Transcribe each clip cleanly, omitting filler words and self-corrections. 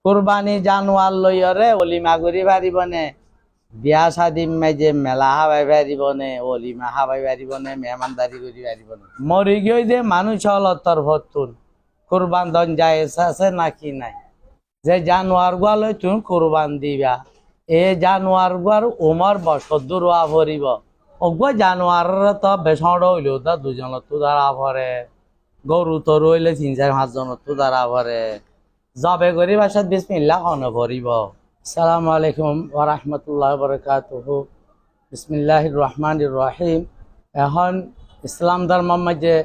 কুরবানি জানোয়ার লইয়রে অলিমা করি পারিবনে, বিয়া শাদী মেজে মেলা হাবাই পারিবনে, অলিমা হাবাই পারিবনে, মেহমানদারি করি পারিবনে। মরি গিয়ে যে মানুষ অলতর ভতুন কুরবান দন যায় আছে নাকি নাই, যে জানোয়ার গুয়ালৈ তুমি কুরবান দিবা, এ জানোয়ার গুয়ার উমর বছর দূরা ভরিব। অগুয়া জানোয়ার তো বেসড় হইলেও তো দুজনত তো দ্বারা ভরে, গরু তো রইলে 4-5 জনত দ্বারা ভরে। জবে করি বাসাত বিসমিল্লাহ হন ভরিব। আসসালামু আলাইকুম ওয়া রাহমাতুল্লাহি ওয়া বারাকাতুহু। বিসমিল্লাহির রহমানির রহিম। এখন ইসলাম ধর্মের মাঝে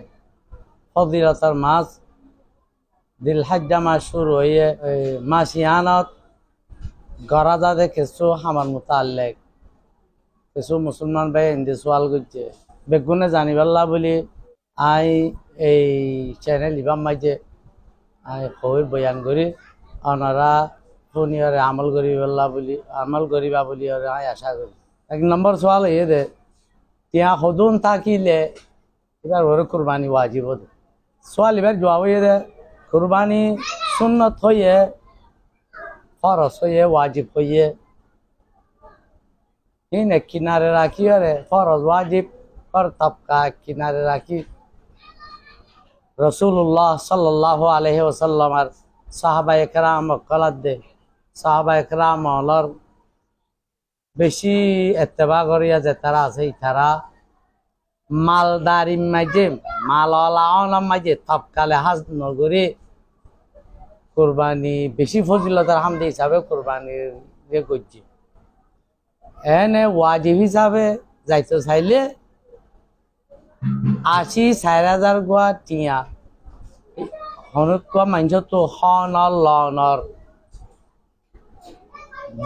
ফজিলতার মাস দিলহজ্জা মাস শুরু হয়ে মাস ইয়ানত গরাদাদে কিছু আমার মোতাল্লেক কিছু মুসলমান ভাই হিন্দি সোয়াল করছে বেগুনে জানিবাল্লা বলি আই এই চ্যানেল ইবাম মাঝে আই কই বয়ান করি ওনারা শুনিয়ারে আমল করিবা বলি আই আশা করি। 1 নম্বর সোয়াল এ দে তিয়া সদুন থাকিলে এবার ওরে কুরবানি ওয়াজিব দে। সোয়াল এবার জবাব হয়ে দে কুরবানি সুন্নত হইয়ে, ফরজ হইয়ে, ওয়াজিব হইয়ে ইনে কিনারে রাখি রে ফরজ ওয়াজিব पर तबका किनारे राखी रसूलुल्लाह सल्लल्लाहु अलैहि वसल्लम और साहबा एकराम कलत दे साहबा एकराम अलर बेशी इत्तेबा करिया जे तारा আছে তারা মালদারি মাঝে মালওয়ালা মাঝে তবকালে হাজ নগরী কুরবানি বেশি ফজিলতার হামদে হিসাবে কুরবানি রে করছি। এনে ওয়াজিব হিসাবে যাইতে চাইলে 80-4,000 গুয়া টিয়া হনুকা মাঞ্জ তো হনর লনর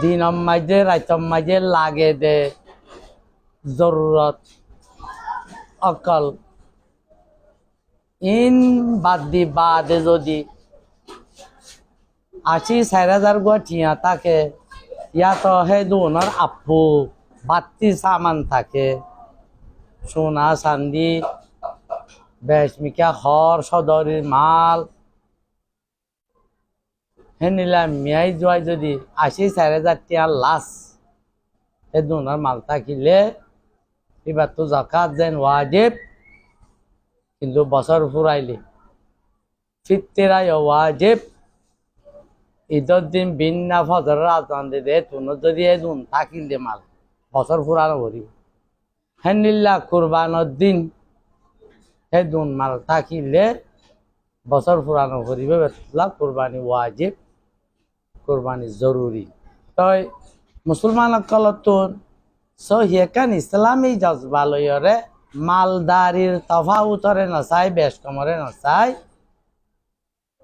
দিনম মাঝে রাইতম মাঝে লাগে দে জরুরত অকল ইন বাদে যদি 80-4,000 গুয়া টিয়া থাকে ইয়া তো হে দুনার আপু বাত্তি সামান থাকে, সোনা চান্দি বেশমিকা হর সদরের মাল হেনিলা মিয়াই যোৱাই যদি 80-4,000 টিয়া লাশ এ দুনার মাল থাকিলে এবার তো জাকাত যেন ওয়াজিব, কিন্তু বছর ফুরাইলে ফিতরাই ওয়াজিব। ঈদের দিন বিন্না ফজর আজান দে তুনো যদি এ দুন থাকিলে মাল বছর ফুরানো ভরিব। হেনিল্লা কুরবানোর দিন হে দুন মাল থাকিলে বছর ফুরানো করিবে বেতলা কুরবানি ওয়াজিব, কুরবানি জরুরি। তই মুসলমান কলতুন সহিয়াকান ইসলামী জজবা লয়রে মালদারির তফাউতরে নচাই বেশ কমরে নচাই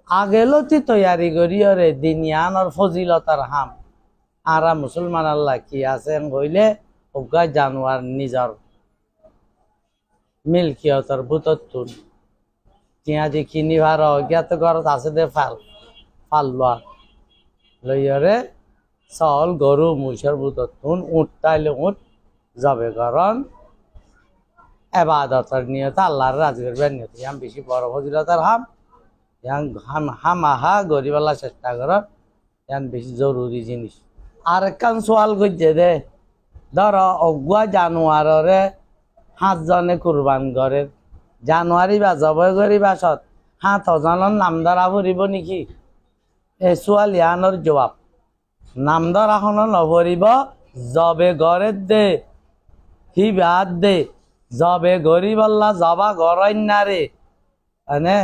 আগেলতি তৈয়ারি করিয়রে দিনিয়ানর ফজিলতার হাম আরা মুসলমান আল্লাহ কি আছেন হইলে ওগা জানোয়ার নিজর মিল্কিয়তর বুততুন তিয়া দি কিনি ভার অজ্ঞাত ঘরত আছে দে ফাল লইয়রে চাউল গরু মুসর বুততুন উঠ তাইলে উঠ যাবে কারণ এবাদতর নিয়ত আল্লাহর রাজি করবার নিয়ত ইয়াম বেশি বড় ফজিলতার হামাহা গরিবাল্লা চেষ্টা করার ইয়ান বেশি জরুরি জিনিস। আর একখান সোয়াল করছে দে ধর অগুয়া জানোয়ারে 5 জনে কুরবান করে জানুয়ারি বা জবই করি বাসত 7 নাম ধরা ফুরিব নেকি? এ সোয়াল ইয়ানোর জবাব নাম ধরা এখন নভরিব জবে গড়ে দে হিবাদ দে জবে গরিবাল্লা জবা গড়াইনারে মানে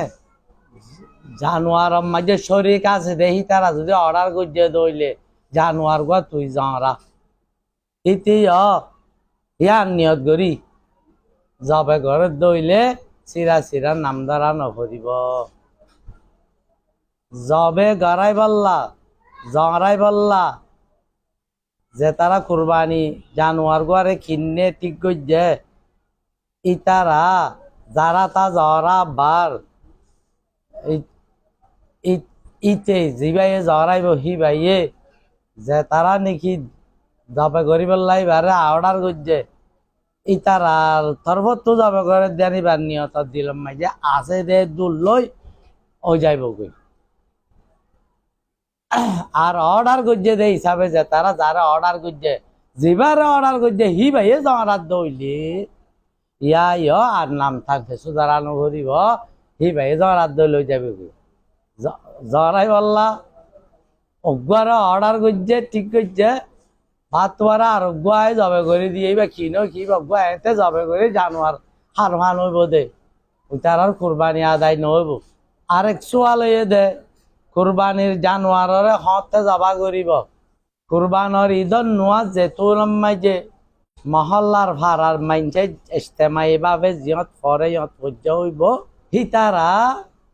জানোয়ার মাঝে শরীর আছে দেখি তারা যদি অর্ডার করছে দইলে জানোয়ার গা তুই যাওয়া ইতি ইয়ার নিয়ত করি জবে ঘরে দইলে চিরা নাম ধরা নভরিব। জবে গড়াই বললা যে তারা কুরবানি জানোয়ার গোয়ারে কিনে ঠিক করছে ইতারা যারা তা জরা বার ইতে জিবাইয়ে জরাইব হিবাইয়ে যে তারা নাকি জবে গরিবাল্লাই বারে অর্ডার করছে ইতারার তরফত যাবে ঘরে জানিবার নিয়ত দিলাম মাঝে আছে দে দূর লই ও যাইব কই আর অর্ডার করছে দে হিসাবে যে তারা যারা অর্ডার করছে যেবারে অর্ডার করছে হি ভাইয়ে জমারাত দইলি ইয়া ইয় আর নাম থাকবে সুদারানো করিব হি ভাইয়ে জমারাত দই লই যাবে জরাই বললা অগুয়ারা অর্ডার করছে ঠিক করছে ভাত তোয়ারা আর অগুয়ায় জবে করে দিয়ে বা কিনো কি অগুয়া এতে জবে করে জানোয়ার হার মান হইব দে তার আর কোরবানি আদায় নহইব আরেক সোয়াল হয়ে দে কুরবানির জানোয়ারে হতে যাবা করিব কুরবানর ঈদর নোয়া যেতুর মাঝে মহল্লার ভাড়ার মাইনছে ইস্তেমাই ভাবে জিয়ত পরে ইয়ত পূজ্য হইব হিতারা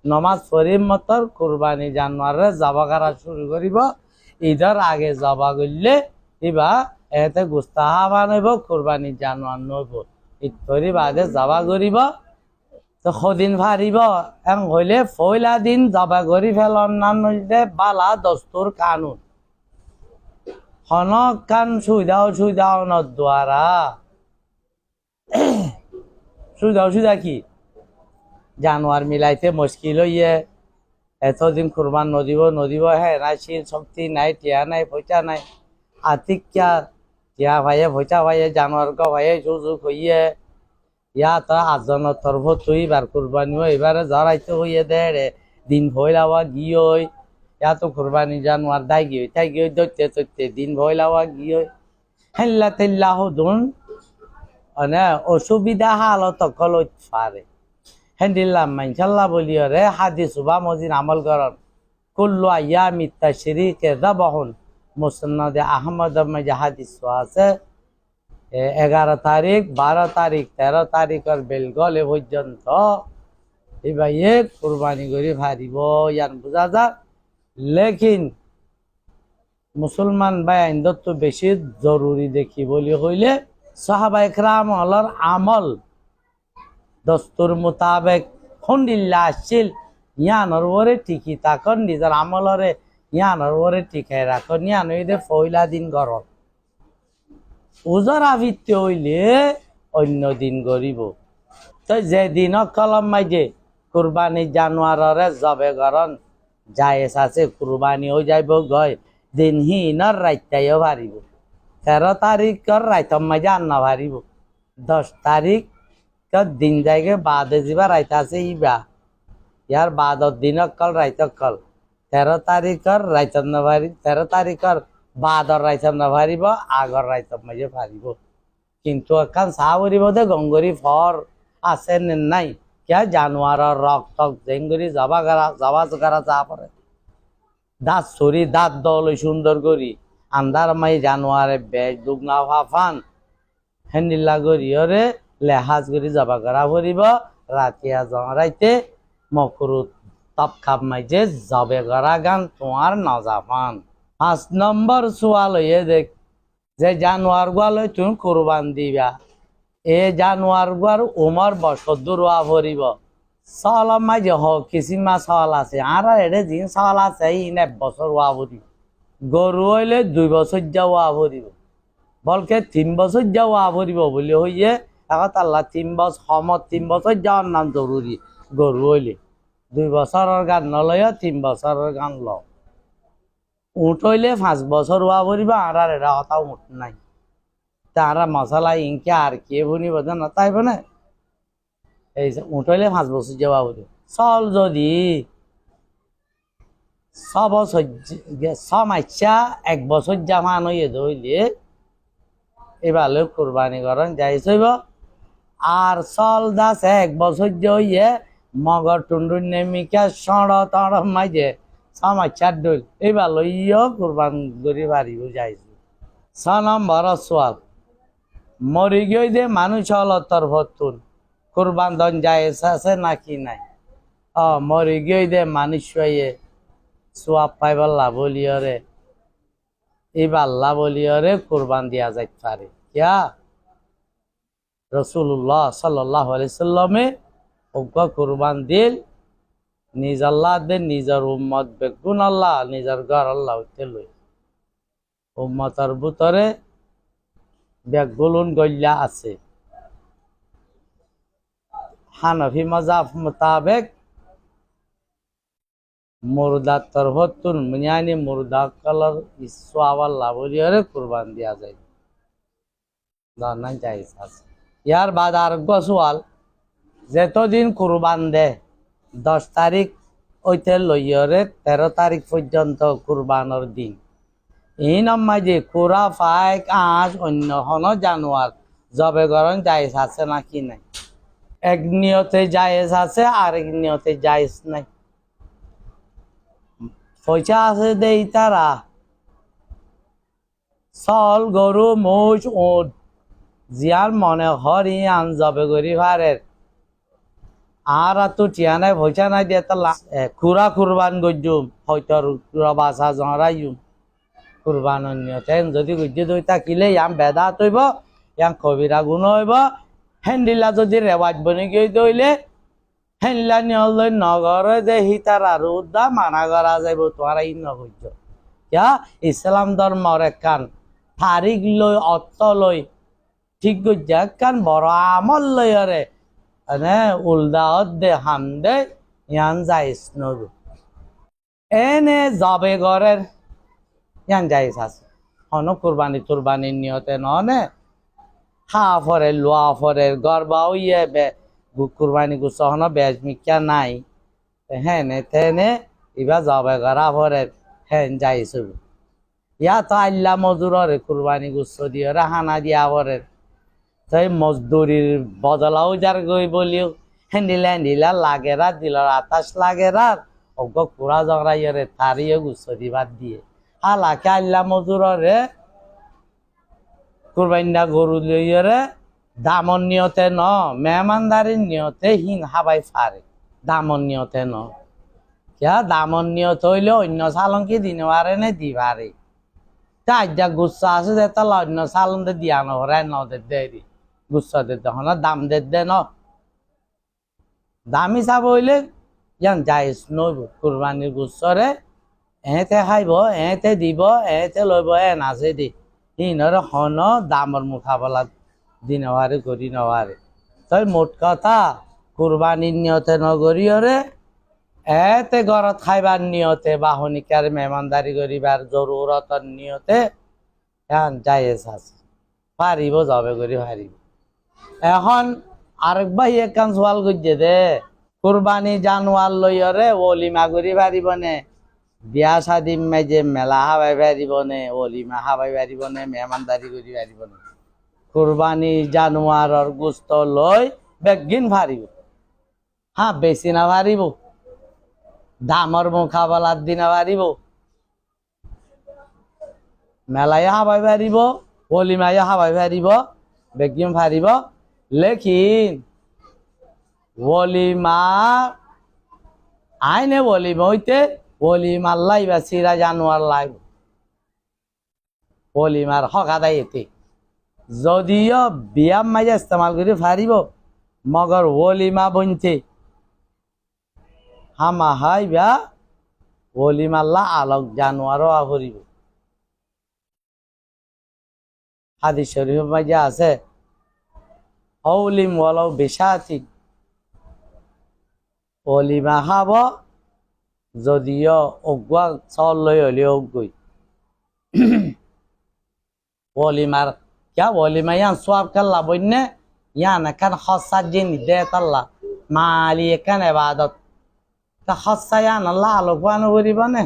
নমাজ পড়ির মতর কুরবানি জানোয়ারে যাবা করা শুরু করিব ঈদর আগে যাবা করলে ইবা এতে গুস্তাহা বানাইব কুরবানি জানোয়ার নইব ঈদ করি বাদে যাবা করিব তো সদিন ভারিব এং হইলে পয়লা দিন যাবা করি ফেলন না নইলে বালা দস্তুর কানুন হনক কান সুবিধাও ন দ্বারা সুবিধা কি জানোয়ার মিলাইতে মুশকিল হইয়ে এতদিন কুরবান নদিব হ্যাঁ নাই শীল শক্তি নাই টিয়া নাই পয়সা নাই আর্থিক টিয়া ভাইয়ে পয়সা ভাইয়ে জানোয়ার ক ভাইয়ে সুযোগ হইয়ে ইয়া তো আটজনের তরফ তুই বার কুরবানি এবারে জড়াইতে হইয়ে দে রে দিন ভইলাওয়া গিয়ে ইয়া তো কুরবানি জানোয়ার দাই গিয়ে তাই গিয়ে ধরতে দিন ভইলাওয়া গিয়ে হেল্লা তেল্লা হদুন মানে অসুবিধা হালত কল পারে হেন্দিল্লাম মাইনশাল্লাহ বলিও রে হাদিস সুবা মজিন আমল করন কুল্লু আয়া মিত্তা শিরিকে দাবহন মুসন্নাদে আহমদ মাঝে হাদিস আছে 11 তারিখ 12 তারিখ 13 তারিখের বেলগলে পর্যন্ত এবারে কুরবানি করে ভারিব ইয়ান বুঝা যা লেকিন মুসলমান ভাই আইন্দত তো বেশি জরুরি দেখি বলি হইলে সাহাবা একরাম হলর আমল দস্তুর মোতাবেক খন্ডিল্লা আসছিল ইয়ানোর ওরে টিকি তাকন নিজের আমলরে ইয়ানোর ওরে টিকাই রাখন ইয়ান হইলে পয়লা দিন গরম উজর আবৃত্তি হইলে অন্য দিন গরিব তো যেদিন কলম মাইজে কুরবানি জানোয়ারে জবে গরন জায়েজ আছে কুরবানি হয়ে যাইব গয় দিন হিনর রাইতাইও ভারিব 13 তারিখর রাইতম মাইজে আন্না ভারিব 10 তারিখ দিন যাইগে বাদে যাবা রাইতা আছে ইবা ইয়ার বাদর দিন কল রাইত কল 13 তারিখর রাইতম না ভারি 13 তারিখর বাদর রাইতম না ভারিব আগর রাইতম মাঝে ভারিব কিন্তু এখন সাবরিব দে গঙ্গরি ফর আছে নাই क्या জানোয়ার রক্ত জেঙ্গরি যাবা করা যা পরে দাঁত সরি দাঁত দল সুন্দর করি আন্দার মাই জানোয়ারে বেশ দুগনা ফাফান হেন্দিল্লা করি ওরে লেহাজ করি যাবা করা ভরিব রাতিয়া জমারাইতে মকরু তপ খাপ মাইজে যাবে করা গান তোমার নজাফান 5 নম্বর সোয়াল হইয়ে দেখ যে জানোয়ার গুলো তুমি কুরবান দিবা এ জানোয়ার গুয়ার উমর বছর রোয়া ভরিব সল মাঝে হ কিসিমা সল আছে আর এডে জিন সল আছে ইনে বছর ওয়া ভরিব গরু হইলে 2 বছর যাওয়া ভরিব বলকে 3 বছর যাওয়া ভরিব বলে হইয়ে এখন আল্লাহ 3 বছর সমত 3 বছর যাওয়ার নাম জরুরি গরু হইলে 2 বছরের গান নলয় 3 বছরের গান ল উঠ হইলে 5 বছর ওয়া ভরিব আর এটা কথা উঠ নাই তারা মশলা ইনকে আর কে বুনি বোঝেন না তাই বনে এই উঠলে 5 বছর যাওয়া বলি চল যদি 6 বছর 6 মাসা 1 বছর জামান হইয়ে ধইলে এবার কুরবানি করেন যাইছইব আর চল দাস 1 বছর হইয়ে মগর টুন্ডুর নেমিকা সড় তড় মাঝে 6 মাসা ডইল এবার লইও কুরবান করি পারিব যাইছে 6 নম্বর সোয়াল মরি গিয়ে দে মানুষ হল তরফতুন কুরবান দন জায়েজ আছে নাকি নাই মরি গিয়ে দে মানুষ হয়ে সোয়াব পাইবাল্লা বলিয়রে ইবাল্লা বলিয়রে কুরবান দিয়া যাইতে পারে কিয়া রাসূলুল্লাহ সাল্লাল্লাহু আলাইহি সাল্লামে ওগা কুরবান দিল নিজ আল্লাহ দে নিজের উম্মত বেগুন আল্লাহ নিজের ঘর আল্লাহ হইতে লই উম্মতের ভিতরে বেগুলুন গল্লা আছে হানফি মাযহাব মোতাবেক মুর্দার তরফতুন মিয়ানি মুর্দা কলর ইসওয়াল লাবলিয়রে কুরবান দিয়া যায় জানা যায় আছে ইয়ার বাদ আর গোসওয়াল যতদিন কুরবান দে 10 তারিখ ওইতে লইয়রে 13 তারিখ পর্যন্ত কুরবানোর দিন এই নাম্মাই যে কুরা ফাইক আঁশ অন্য হন জানোয়ার জবে গরম জায়েজ আছে নাকি নাই এক নিয়তে জায়েজ আছে আরেক নিয়তে জায়েজ নাই পয়সা আছে দেই তারা চল গরু মোষ ওট জিয়ার মনে হরি আন জবে করি ভারের আর তো টিয়া নাই পয়সা নাই দিয়ে তালা খুরা কুরবান গজ্জুম হয়তো বাসা জহরাইম কুরবান নিয়তে যদি গজ্জে দই থাকিলে ইয়াম বেদা তৈব ইয়াম কবিরা গুণ হইব হেন্দিলা যদি রেওয়াজ বনি গিয়ে দইলে হেনলা নিয়ল নগরে যে হিতার আর উদ্দা মানা করা যাইব তোমার ই নগর্য ইয়া ইসলাম ধর্মর একখান তারিখ লই অর্থ লই ঠিক গজ্জা একখান বড় আমল লইরে মানে উল্দাহত দে হাম দে ইয়ান যাইস নব এনে যাবে ঘরের ইয়ান যাইস আছে হন কুরবানি তুরবানির নিয়তে ননে হা ফরে লোয়া ফরে গর্বাও ইয়ে কুরবানি গুছহন বেজ মিকা নাই হেনে তেনে ইবা যাবে গড়া ফরে হেন যাইছো ইয়া তো আল্লাহ মজুররে কুরবানি গুছ দিয়ে হানা দিয়া ফরে তাই মজদুরির বদলাও যার গই বলিও হেন্ডিলা লাগেরা দিলার আতাস লাগেরা অজ্ঞ কুড়া জগড়াইরে তারিয়ে গুছ দিবার দিয়ে হালাকে আল্লাহ মজুররে কুরবাইন্দা গরু লইরে দামন নিয়তে ন মেহমানদারির নিয়তে হিন হাবাই ফারে দামন নিয়তে ন কিয়া দামন নিয়ত হইলে অন্য সালঙ্কি দিনবারে নে দিবারে তা যা গুচ্ছা আছে যে তাহলে অন্য সালন দে দিয়া নহরে নদের দেরি গুচ্ছা দে হন দাম দে ন দাম হিসাব হইলে ইয়ান যাইস নইব কুরবানির গুচ্ছরে এতে খাইব এতে দিব এতে লইব নাচে দি হিনর হন দামর মুখাবলা দিনবারে করি নবারে তাই মোট কথা কুরবানির নিয়তে নগরীয়রে এতে ঘরত খাইবার নিয়তে বাহনিকার মেহমানদারি করিবার জরুরতর নিয়তে এখন জায়েজ আছে পারিব যাবে করি পারিব এখন আরেক ভাই একখান সওয়াল করছে দে কুরবানি জানোয়ার লইয়রে ওলিমা করি পারিব নে বিয়া শাদি মেজে মেলা হাবাই পারিব নে ওলিমা হাবাই পারিব নে মেহমানদারি করি পারিব নে কুরবানি জানোয়ারর গোস্ত লই বেগিন পারিব হ্যাঁ বেশি না পারিব দামর মুখাবলার দিনা পারিব মেলায় হাবাই পারিব ওলিমায় হাবাই পারিব বেগিন পারিব লেকিন ওলিমা আইনে ওলিমা হইতে ওলিমার লাইবা চিরা জানোয়ার লাইব ওলিমার হক আদায় এতে যদিও বিয়াম মাঝে ইস্তেমাল করে পারিব মগর ওলিমা বনতে হামা হাইবা ওলিমাল্লা আলোক জানোয়ারও আভরিব হাদিস শরীফ মাঝে আছে অলিম ওয়ালাও বেশাতি ওলিমা খাব যদিও অগুয়া চল লই হলে অগুই ওলিমার क्या वलीमा यहाँ स्वाब कल्ला बोलने यहाँ न कन खस्सा जिन दे तल्ला माली कन इबादत का खस्सा यहाँ न ला लोगवान उरी बने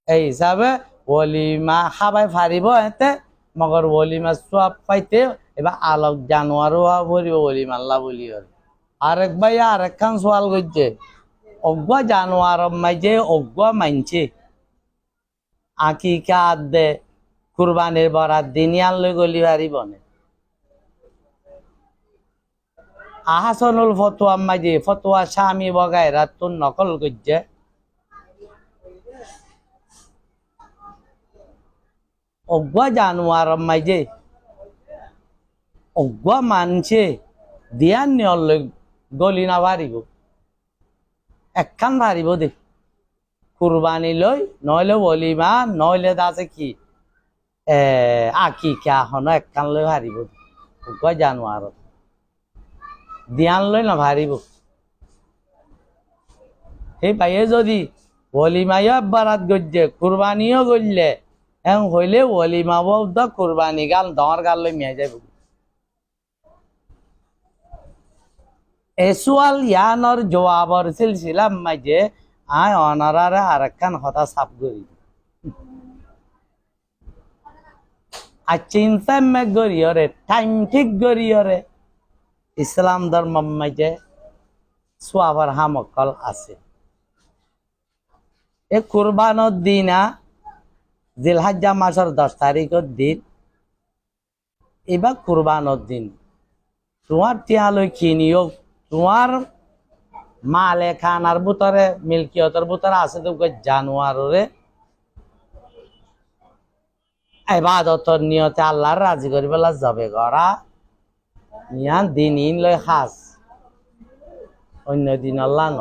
ऐ सब वलीमा खाबाई फारी बो ऐते मगर वलीमा स्वाब पाइते एबा आलोक जानवरो आ बोली वलीमा अल्लाह बोली और आरेक भाई आरेक खान सवाल गुज्जे ओग्वा जानवर मजे ओग्वा मंचे आकी क्या आदे কুরবানির বরাত দিনিয়ান লই গলি বাড়ি বনে আহাসনুল ফতোয়া মাঝে ফতোয়া স্বামী বগায় রাতুন নকল করছে অজ্ঞা জানোয়ার মাঝে অজ্ঞা মানছে দিয়ান নিয়ল লই গলি না পারিব একখান পারিব দে কুরবানি লই নইলে ওলিমা নইলে দাসে কি আকিকা হন একখান লই হারিব কয় জানোয়ার দিয়ান লই না হারিব সেই পাইয়ে যদি ওলিমাইও বারাত গজ্জে কুরবানিও গললে এম হইলে ওলিমা বৌদ্ধ কুরবানি গাল দর গাল লই মিয়া যাইব এসুয়াল ইয়ানর জবাবর সিলসিলাম মাঝে আয় অনারারে আরেকখান কথা সাফ করি আর চিন্তা মে গরিয়রে টাইম ঠিক গরিয়রে ইসলাম ধর্ম মাঝে সোয়াবার হামকল আছে এ কুরবানোর দিনা জিলহাজ্জা মাসের 10 তারিখের দিন এবার কুরবানোর দিন তোমার তিয়ালৈ কিনিও তোমার মালে খানার ভিতরে মিল্কিয়তের ভিতরে আছে তো জানোয়ারে ইবাদতর নিয়তে আল্লাহর রাজি করি বেলা যাবে গড়া ইয়ান দিন ইন লই খাস অন্য দিন আল্লাহ ন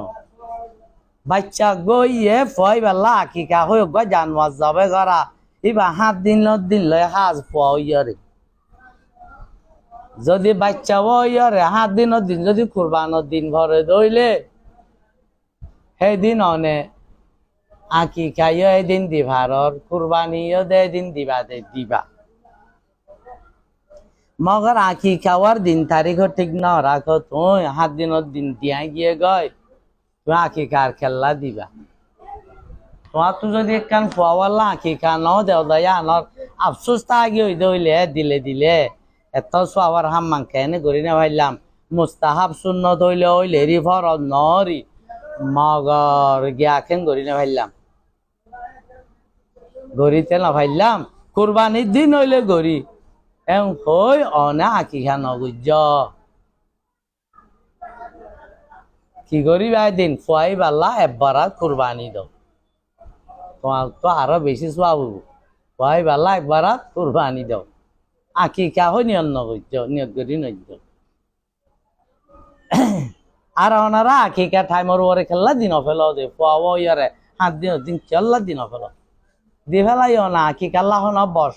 বাচ্চা গইয়ে ফয় বেলা আকিকা হয়ে গা জানোয়ার যাবে গড়া এবার 7 দিন লই খাস ফয়রে যদি বাচ্চা ওইরে 7 দিন যদি কুরবানোর দিন ভরে দইলে সেই দিন অনে আকিকাইও এদিন দিভারর কুরবানিও দে দিন দিবা মগর আকিকাওয়ার দিন তারিখ ঠিক না রাখো তুই 7 দিন দিয়া গিয়ে গয় তুই আকিকার খেলা দিবা তোমার তো যদি একখান ফুয়াওয়ালা আকিকা ন দেও দয়া নর আফসোস তা আগে হই দইলে দিলে এত সোয়াবার হাম মাংকে এনে করি না ভাইলাম মুস্তাহাব সুন্নত হইলে হইলে রি ফরজ নরি মগর গিয়াখেন করি না ভাইলাম গরিতে না ভাইলাম কুরবানির দিন হইলে গরি এম হই অনা আকিখা নগুজ কি করি ভাই দিন ফুয়াই বাল্লা একবার কুরবানি দাও তোমার তো আরো বেশি সোয়াব ফুয়াই বাল্লা একবার কুরবানি দাও আকিকা হই নিয়ত নগুজ নিয়ত করি নজ্জ আর ওনারা আকিকা টাইমর ওরে খেলা দিন ফেল দে ফুয়াও ইয়ারে 7 দিন খেলা দিন ফেল দি ফেলাই না আকিকাল্লা হন বস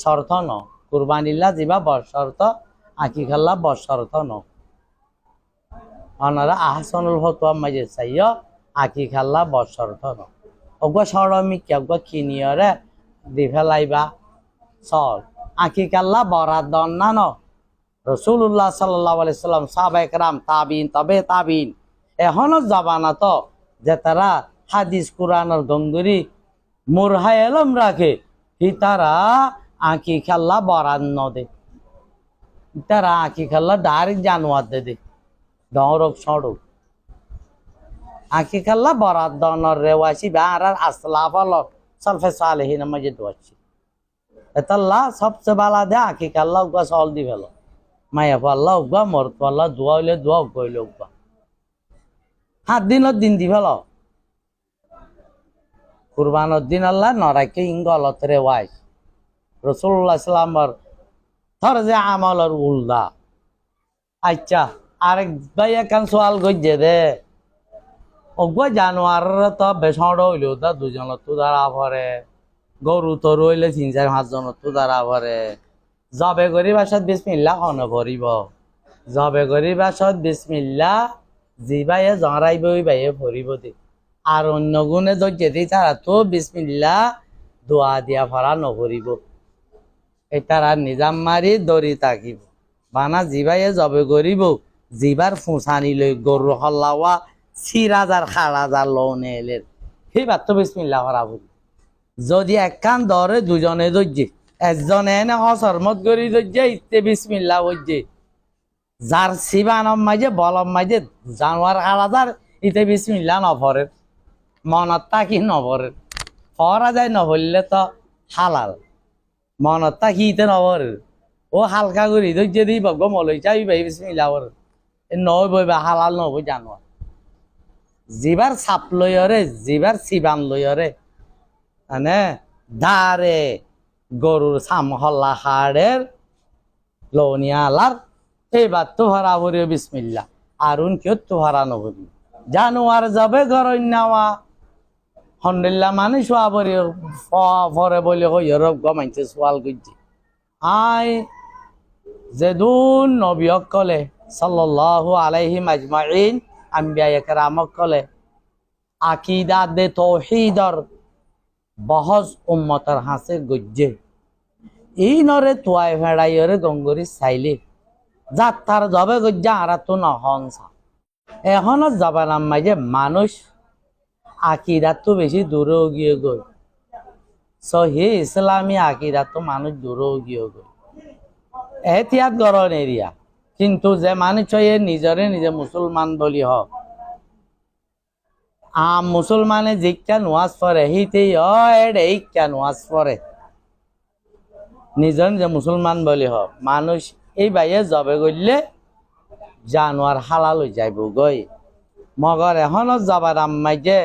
শর্ত ন কুরবানিল্লা যিবা বস শর্ত আকিকাল্লা বস শর্ত ন ওনারা আহসানুল ফতোয়া মাঝে চাইও আকিকাল্লা বস শর্ত ন অগা সরমি কেগা কিনিয়রে দি ফেলাইবা চল আকিকাল্লা বরাদ না ন রাসূলুল্লাহ সাল্লাল্লাহু আলাইহি সাল্লাম সাহাবায়ে কেরাম তাবিন তবে তাবিন এখনো জামানা তো যে তারা হাদিস কুরআনের গঙ্গুরি মুরহায় এলম রাখে হি তারা আঁকি খেলা বরাদ ন দে তারা আঁকি খেলা ডাইরেক্ট জানোয়ার দে দৌড়ক সড়ক আঁকি খেলা বরাদ দনর রেওয়াসি আর আসলাফ সলফে সালেহিন মাঝে দোয়াচ্ছি এতাল্লাহ সবচেয়ে বালা দে আঁকি খেলা উগা সল দি ফেলো মায়া পাল্লা উগা মর পাল্লা দোয়া হইলে দোয়া কইলে উগা 7 দিন দি ফেলো কুরবানোর দিন আল্লাহ নরাকে ইঙ্গলত রেওয়াজ রাসূলুল্লাহ সাল্লাল্লাহু থর যে আমলর উল্দা আচ্ছা আরেক ভাই কান সওয়াল গইজে দে অগবা জানোয়ার তো বেছড় হইলো তা দুজন তো দাঁড়া ভরে গরু তো রইলে 3-4-5 জন তো দাঁড়া ভরে যাবে করি বাসাত বিসমিল্লাহ হন ভরিব যাবে করি বাসাত বিসমিল্লাহ জি ভাইয়ে জড়াইব ওই ভাইয়ে ভরিব দে আর অন্য গুণে যদি তারা তো বিসমিল্লাহ দোয়া দিয়া ভরা নভরিব এটারা নিজাম মারি দড়ি তাকিব বানা জিবাইয়ে জবে করিব জিবার ফুসানি লই গরু হল্লাওয়া 4000 খাড়াজার লনে এলের সেইবার তো বিসমিল্লাহ ভরা ভরি যদি একখান দরে দুজনে ধৈর্যে একজনে এনে হসরমত করি ধৈর্যে ইতে বিসমিল্লাহ হইছে যার শিবানম মাঝে বলম মাঝে জানোয়ার খাড়াজার ইতে বিসমিল্লাহ নভরের মনত তাকি নভরের ফরা যায় নভরলে তো হালাল মনত তাকি ইতে নভরের ও হালকা করি ধৈর্য দিই বগ মলই চাই ভাই বিসমিল্লাহ ভরের নয় বইবা হালাল নবই জানোয়ার জিবার সাপ লইরে জিবার শিবান লইরে মানে দারে গরুর সাম হল্লা হাড়ের লনিয়ালার এবার তো ভরা ভরি বিসমিল্লাহ আরুন কেউ তো ভরা নভরি জানোয়ার যাবে ঘর নেওয়া হন্ডিল্লা মানে শোয়া পরে ফরে বলে হই রব গমাইছে সোয়াল করছে আই যেদুন নবী কলে সাল্লাল্লাহু আলাইহি আজমাইন আম্বিয়া কেরামক কলে আকিদা দে তৌহিদর বহজ উম্মতর হাসে গজ্জে এই নরে তোয়াই ফেড়াইরে গঙ্গরি চাইলে যাত্রার জবে গজ্জা আরা তো নহনসা এখনো জবানাম মাঝে মানুষ আকিদাত তো বেশি দূরেও গিয়ে গই সহি ইসলামী আকিদাত তো মানুষ দূরেও গিয়ে গই এহতিয়াত গরন এরিয়া কিন্তু যে মানুষ নিজরে নিজে মুসলমান বলি হোক মুসলমানে জিজ্ঞা নোয়াজ পড়ে হিতেই এইকা নোয়াজ পড়ে নিজর যে মুসলমান বলি হোক মানুষ এই বাইয়ে জবে করলে জানোয়ার হালাল হয়ে যাইব গই মগর এখনো যাবার আম্মাই যে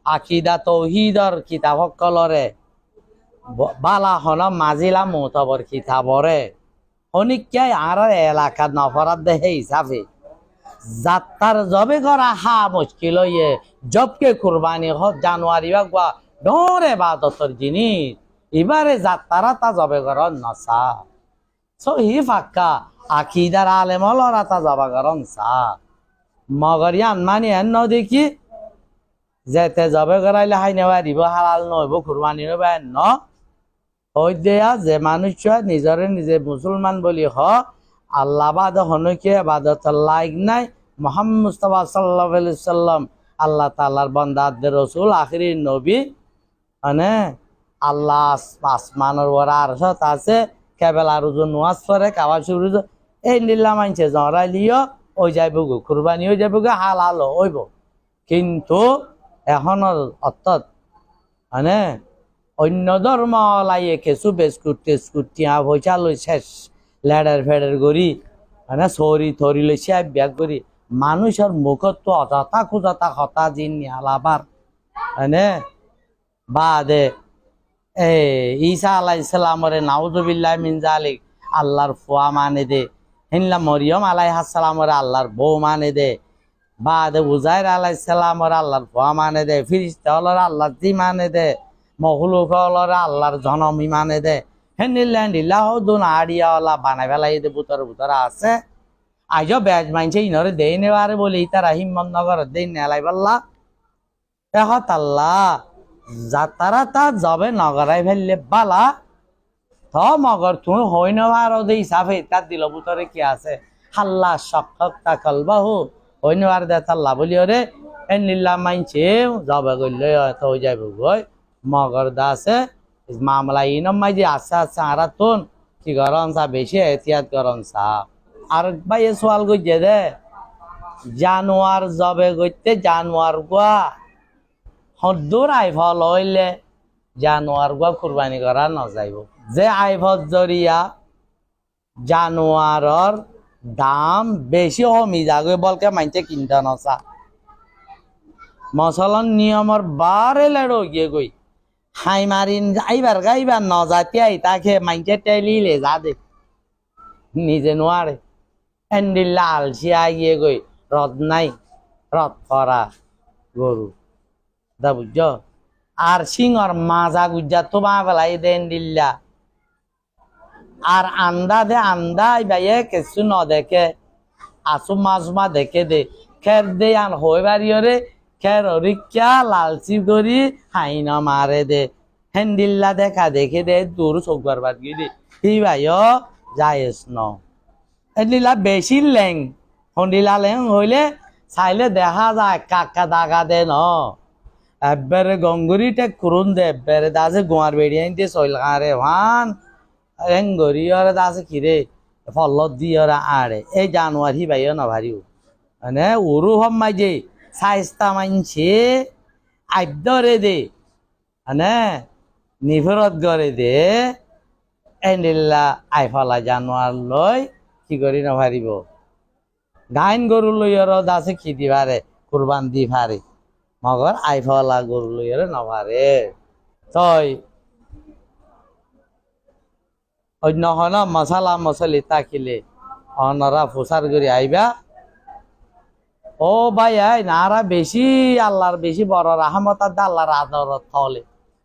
আকিদা তৌহিদর কিতাব সকলরে বালা হন মাজিলা মোতবর কিতাবরে অনিকাই আর এলাকা নফরাত দেহে হিসাবে যাত্রার জবে করা হা মুশকিল হইয়ে জবকে কুরবানি হোক জানুয়ারি বা ডরে বাদতর জিনিস এবারে যাত্রা তা জবে কর নসা সহি ফাক্কা আকিদার আলেমলরা তা জবা করন সা মগরিয়ান মানি এন দেখি যেতে জবে করাইলে হাই নেওয়া দিব হালাল নইব কুরবানি নইব ন ওই দেয়া যে মানুষ নিজরে নিজে মুসলমান বলি হ আল্লাহ বাদ হনকে বাদত লাইক নাই মোহাম্মদ মুস্তাফা সাল্লাল্লাহু আলাইহি সাল্লাম আল্লাহ তাআলার বান্দা রাসূল আখিরি নবী মানে আল্লাহ আসমানের ওরা আরশত আছে কেবল আর ওজন ওয়াজ করে কাবা শুরু এই নীলা মানছে জরাইলিও ওই যাইব গো কুরবানি হয়ে যাইব গো হালাল হইব কিন্তু এখন অর্থাৎ মানে অন্য ধর্ম লাইয়ে কিছু বিস্কুট টিস্কুট টিয়া পয়সা লই শেষ লেডার ফেডার করি মানে সরি থরি লই সে ব্যাগ করি মানুষের মুখত তো অযথা খুঁজতা হতা জিন আলাবার মানে বাদে ঈসা আলাইহিস সালামরে নাউজুবিল্লাহ মিন জালিক আল্লাহর ফুয়া মানে দে হিনলা মরিয়ম আলাইহিস সালামরে আল্লাহর বউ মানে দে বাদে উজাইর আলাইহিস সালামরে আল্লাহর ফুয়া মানে দে ফেরেশতা হলরে আল্লাহর জি মানে দে মখলুক হলরে আল্লাহর জনম মানে দে হেনিল্লাহ দুন আড়িয়াওয়ালা বানাই ফেলাই দে বুতর আছে আজ বেজ মানছে ইনরে দেই নেবারে বলি তারা হিম্মত নগর দেই নেলাই পাল্লা এহত আল্লাহ যাতারা তা যাবে নগরাই ফেললে বালা থ মগর তুই হই নেবার দে হিসাবে তার দিল বুতরে কি আছে হাল্লা শক্ত তা কলবাহু হই নেবার দে তাল্লা বলি ওরে হেনিল্লা মানছে যাবে গইলে তো যাইব গই মগর দাসে মামলা ইনম মাই যে আচ্ছা আচ্ছা আরা তুন কি করন সা বেশি এহতিয়াত করন সা আর ভাই সোয়াল গইছে দে জানোয়ার জবে গইতে জানোয়ার গুয়া হদ্দুর আইফল হইলে জানোয়ার গুয়া কুরবানি করা ন যাইব যে আইফত জরিয়া জানোয়ারর দাম বেশি কমি যাবে বলকে মানছে কিনতে নসা মসলন নিয়মর বারে লেড়ো গিয়ে গই হাই মারিন আইবার গাইবার ন যাতে আই তাকে মাইনছে টেলিলে যা দে নিজে নোয়ারে এন্ডিল্লা আলসিয়া গিয়ে গই রদ নাই রদ করা গরু দা বুঝছ আর সিংহর মাজা গুজ্জা তো মা বেলাই দেন দিল্লা আর আন্দা দে আন্দা বাইয়ে কিছু ন দেখে আসু মাজমা দেখে দে খের দে আন হই বাড়িরে খের অরিক্ষা লালচি করি হাইন মারে দে হেন্দিল্লা দেখা দেখে দে দূর চোখ বারবার গিয়ে দে হি ভাইও যাইস ন হেন্দিল্লা বেশি লেং হন্দিলা লেং হইলে চাইলে দেখা যায় কাকা দাগা দে ন এবারে গঙ্গুরিটা করুন দে এবারে দাসে গোয়ার বেড়িয়ে দিয়ে চইল কারে ভান গরি ওরা দাসে কিরে ফলত দিয়ে ওরা আড়ে এই জানুয়ার হি ভাইও ন ভারিও মানে উরু হম মাই যে সাইস্তা মানছে আইদরে দে মানে নিভরত করে দে এন্ডিল্লা আইফলা জানোয়ার লই কি করি না পারিব গাইন গরু লই আর দাসে কি দিবারে কুরবান দি পারে মগর আইফলা গরু লই আর নভারে তই অন্য হন মশালা মশলি তাকিলে অনরা ফুসার করে আইবা ও ভাই নারা বেশি আল্লাহর বেশি বড় রাহমত আল্লাহর আদরত হলে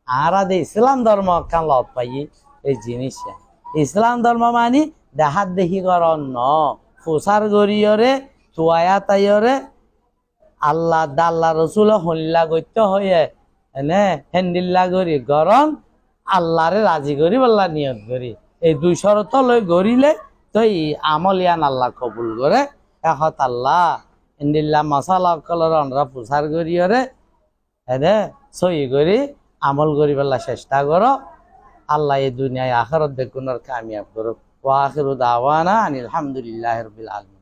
আরা দে ইসলাম ধর্ম কান লত পাই এই জিনিসটা ইসলাম ধর্ম মানি দেহাত দেখি কর ন ফুসার গরিয়রে তুয়ায়া তাইয়রে আল্লাহ দাল্লা রসুল হল্লা করতে হয়ে এনে হেন্দিল্লা করি গরম আল্লাহরে রাজি করি বল্লা নিয়ত করি এই দুই শরত লই গড়িলে তো এই আমলিয়ান আল্লাহ কবুল করে এখত আল্লাহ হেন্দিল্লা মশালা কলর আমরা প্রচার করিয়রে এনে সই করি আমল করি বল্লা চেষ্টা করো আল্লাহ এই দুনিয়ায় আখেরাত দেখুন কামিয়াব করো ওয়া আখিরু দাওয়ানা আনিল হামদুলিল্লাহি রাব্বিল আলামিন।